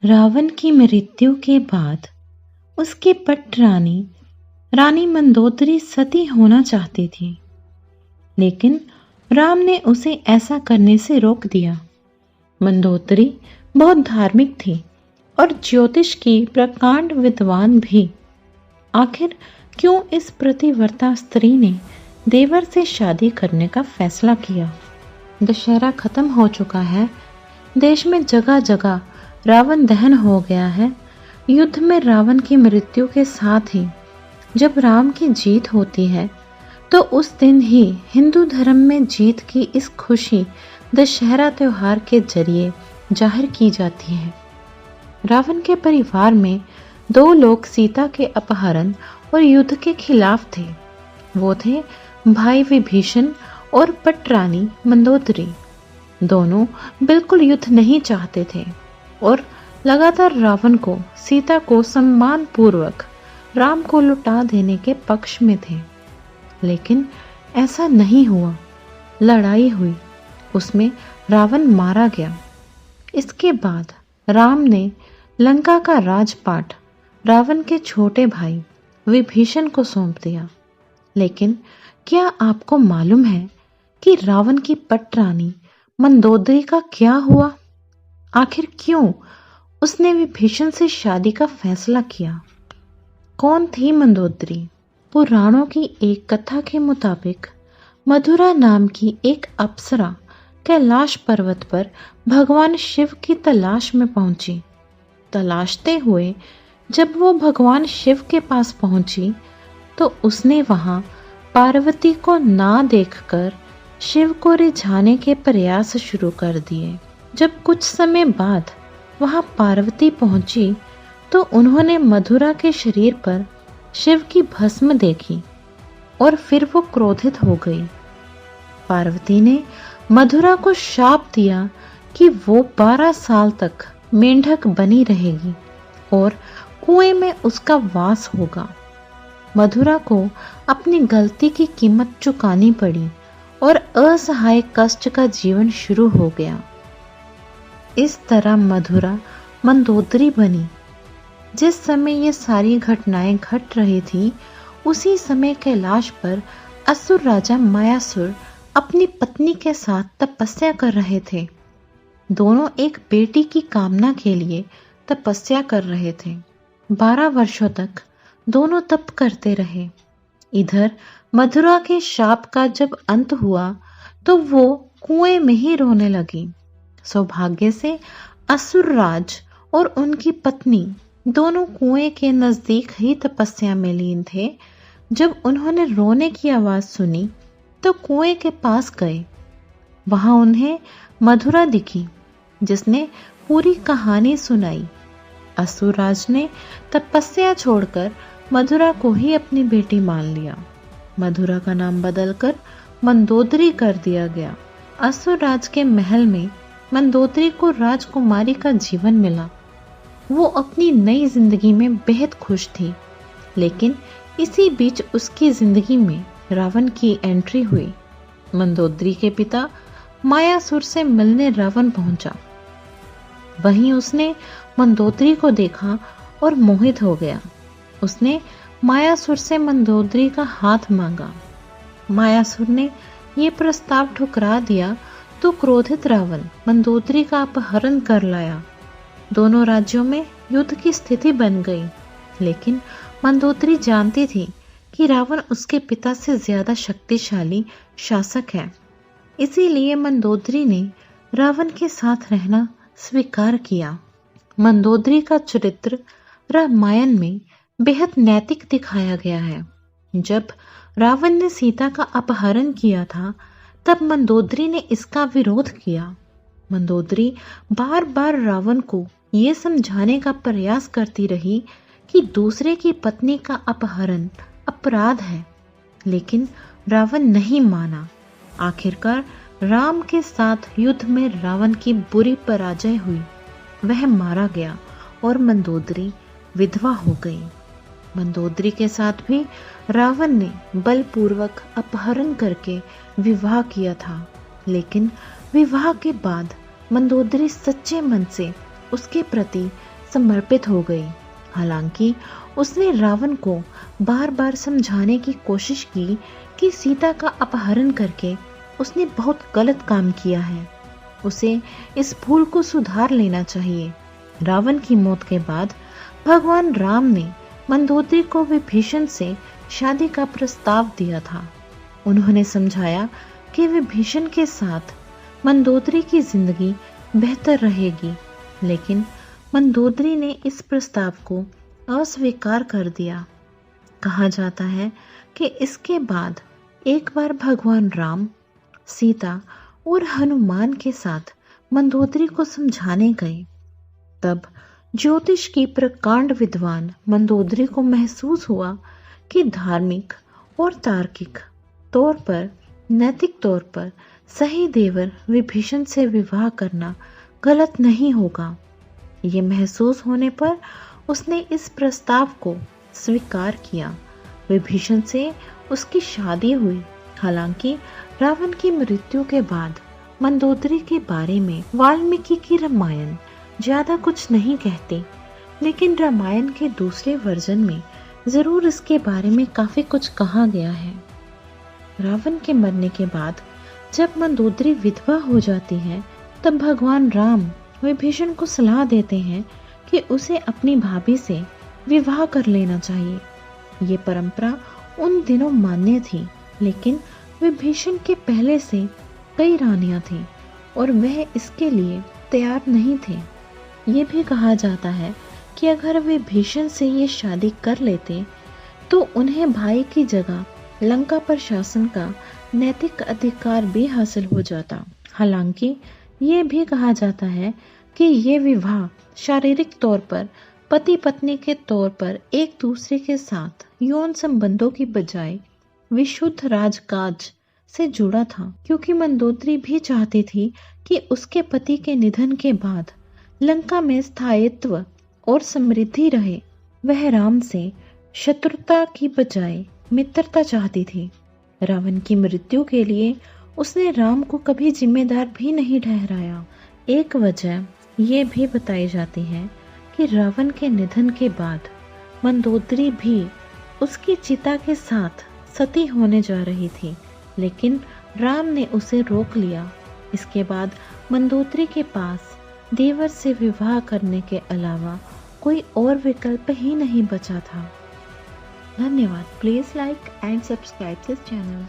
रावण की मृत्यु के बाद उसकी पट रानी मंदोदरी सती होना चाहती थी, लेकिन राम ने उसे ऐसा करने से रोक दिया। मंदोदरी बहुत धार्मिक थी और ज्योतिष की प्रकांड विद्वान भी। आखिर क्यों इस प्रतिव्रता स्त्री ने देवर से शादी करने का फैसला किया? दशहरा खत्म हो चुका है। देश में जगह जगह रावण दहन हो गया है। युद्ध में रावण की मृत्यु के साथ ही जब राम की जीत होती है, तो उस दिन ही हिंदू धर्म में जीत की इस खुशी दशहरा त्योहार के जरिए जाहिर की जाती है। रावण के परिवार में दो लोग सीता के अपहरण और युद्ध के खिलाफ थे। वो थे भाई विभीषण और पटरानी मंदोदरी। दोनों बिल्कुल युद्ध नहीं चाहते थे और लगातार रावण को सीता को सम्मान पूर्वक राम को लुटा देने के पक्ष में थे। लेकिन ऐसा नहीं हुआ। लड़ाई हुई, उसमें रावण मारा गया। इसके बाद राम ने लंका का राजपाट रावण के छोटे भाई विभीषण को सौंप दिया। लेकिन क्या आपको मालूम है कि रावण की पटरानी मंदोदरी का क्या हुआ? आखिर क्यों उसने विभीषण से शादी का फैसला किया? कौन थी मंदोदरी? पुराणों की एक कथा के मुताबिक मधुरा नाम की एक अप्सरा कैलाश पर्वत पर भगवान शिव की तलाश में पहुंची। तलाशते हुए जब वो भगवान शिव के पास पहुंची, तो उसने वहां पार्वती को ना देखकर शिव को रिझाने के प्रयास शुरू कर दिए। जब कुछ समय बाद वहां पार्वती पहुंची, तो उन्होंने मधुरा के शरीर पर शिव की भस्म देखी और फिर वो क्रोधित हो गई। पार्वती ने मधुरा को शाप दिया कि वो 12 साल तक मेंढक बनी रहेगी और कुएं में उसका वास होगा। मधुरा को अपनी गलती की कीमत चुकानी पड़ी और असहाय कष्ट का जीवन शुरू हो गया। इस तरह मधुरा मंदोदरी बनी। जिस समय ये सारी घटनाएं घट रही थी, उसी समय कैलाश पर असुर राजा मायासुर अपनी पत्नी के साथ तपस्या कर रहे थे। दोनों एक बेटी की कामना के लिए तपस्या कर रहे थे। 12 वर्षों तक दोनों तप करते रहे। इधर मधुरा के शाप का जब अंत हुआ, तो वो कुएं में ही रोने लगी। सौभाग्य से असुरराज और उनकी पत्नी दोनों कुएं के नजदीक ही तपस्या में लीन थे। जब उन्होंने रोने की आवाज सुनी, तो कुएं के पास गए। वहां उन्हें मधुरा दिखी, जिसने पूरी कहानी सुनाई। असुरराज ने तपस्या छोड़कर मधुरा को ही अपनी बेटी मान लिया। मधुरा का नाम बदलकर मंदोदरी कर दिया गया। असुरराज के महल में मंदोदरी को राजकुमारी का जीवन मिला। वो अपनी नई जिंदगी में बेहद खुश थी। लेकिन इसी बीच उसकी जिंदगी में रावण की एंट्री हुई। मंदोदरी के पिता मायासुर से मिलने रावण पहुंचा। वहीं उसने मंदोदरी को देखा और मोहित हो गया। उसने मायासुर से मंदोदरी का हाथ मांगा। मायासुर ने ये प्रस्ताव ठुकरा दिया, तो क्रोधित रावण मंदोदरी का अपहरण कर लाया। दोनों राज्यों में युद्ध की स्थिति बन गई। लेकिन मंदोदरी जानती थी कि रावण उसके पिता से ज्यादा शक्तिशाली शासक है। इसीलिए मंदोदरी ने रावण के साथ रहना स्वीकार किया। मंदोदरी का चरित्र रामायण में बेहद नैतिक दिखाया गया है। जब रावण ने सीता का अपहरण किया था, तब मंदोदरी ने इसका विरोध किया। मंदोदरी बार बार रावण को ये समझाने का प्रयास करती रही कि दूसरे की पत्नी का अपहरण अपराध है, लेकिन रावण नहीं माना। आखिरकार राम के साथ युद्ध में रावण की बुरी पराजय हुई। वह मारा गया और मंदोदरी विधवा हो गई। मंदोदरी के साथ भी रावण ने बलपूर्वक अपहरण करके विवाह किया था। लेकिन विवाह के बाद मंदोदरी सच्चे मन से उसके प्रति समर्पित हो गई। हालांकि उसने रावण को बार बार समझाने की कोशिश की कि सीता का अपहरण करके उसने बहुत गलत काम किया है, उसे इस भूल को सुधार लेना चाहिए। रावण की मौत के बाद भगवान राम ने मंदोदरी को विभीषण से शादी का प्रस्ताव दिया था। उन्होंने समझाया कि विभीषण के साथ मंदोदरी की जिंदगी बेहतर रहेगी, लेकिन मंदोदरी ने इस प्रस्ताव को अस्वीकार कर दिया। कहा जाता है कि इसके बाद एक बार भगवान राम, सीता और हनुमान के साथ मंदोदरी को समझाने गए। तब ज्योतिष की प्रकांड विद्वान मंदोदरी को महसूस हुआ कि धार्मिक और तार्किक तौर पर, नैतिक तौर पर सही देवर विभीषण से विवाह करना गलत नहीं होगा। ये महसूस होने पर उसने इस प्रस्ताव को स्वीकार किया। विभीषण से उसकी शादी हुई। हालांकि रावण की मृत्यु के बाद मंदोदरी के बारे में वाल्मीकि की रामायण ज्यादा कुछ नहीं कहती, लेकिन रामायण के दूसरे वर्जन में जरूर इसके बारे में काफी कुछ कहा गया है। रावण के मरने के बाद जब मंदोदरी विधवा हो जाती है, तब भगवान राम विभीषण को सलाह देते हैं कि उसे अपनी भाभी से विवाह कर लेना चाहिए। ये परंपरा उन दिनों मान्य थी, लेकिन विभीषण के पहले से कई रानियां थीं और वह इसके लिए तैयार नहीं थे। ये भी कहा जाता है कि अगर विभीषण से ये शादी कर लेते तो उन्हें भाई की जगह लंका पर शासन का नैतिक अधिकार भी हासिल हो जाता। हालांकि ये भी कहा जाता है कि ये विवाह शारीरिक तौर पर पति पत्नी के तौर पर एक दूसरे के साथ यौन संबंधों की बजाय विशुद्ध राजकाज से जुड़ा था, क्योंकि मंदोदरी भी चाहती थी कि उसके पति के निधन के बाद लंका में स्थायित्व और समृद्धि रहे। वह राम से शत्रुता की बजाय मित्रता चाहती थी। रावण की मृत्यु के लिए उसने राम को कभी जिम्मेदार भी नहीं ठहराया। एक वजह ये भी बताई जाती है कि रावण के निधन के बाद मंदोदरी भी उसकी चिता के साथ सती होने जा रही थी, लेकिन राम ने उसे रोक लिया। इसके बाद मंदोदरी के पास देवर से विवाह करने के अलावा कोई और विकल्प ही नहीं बचा था। धन्यवाद। Please like and subscribe this channel.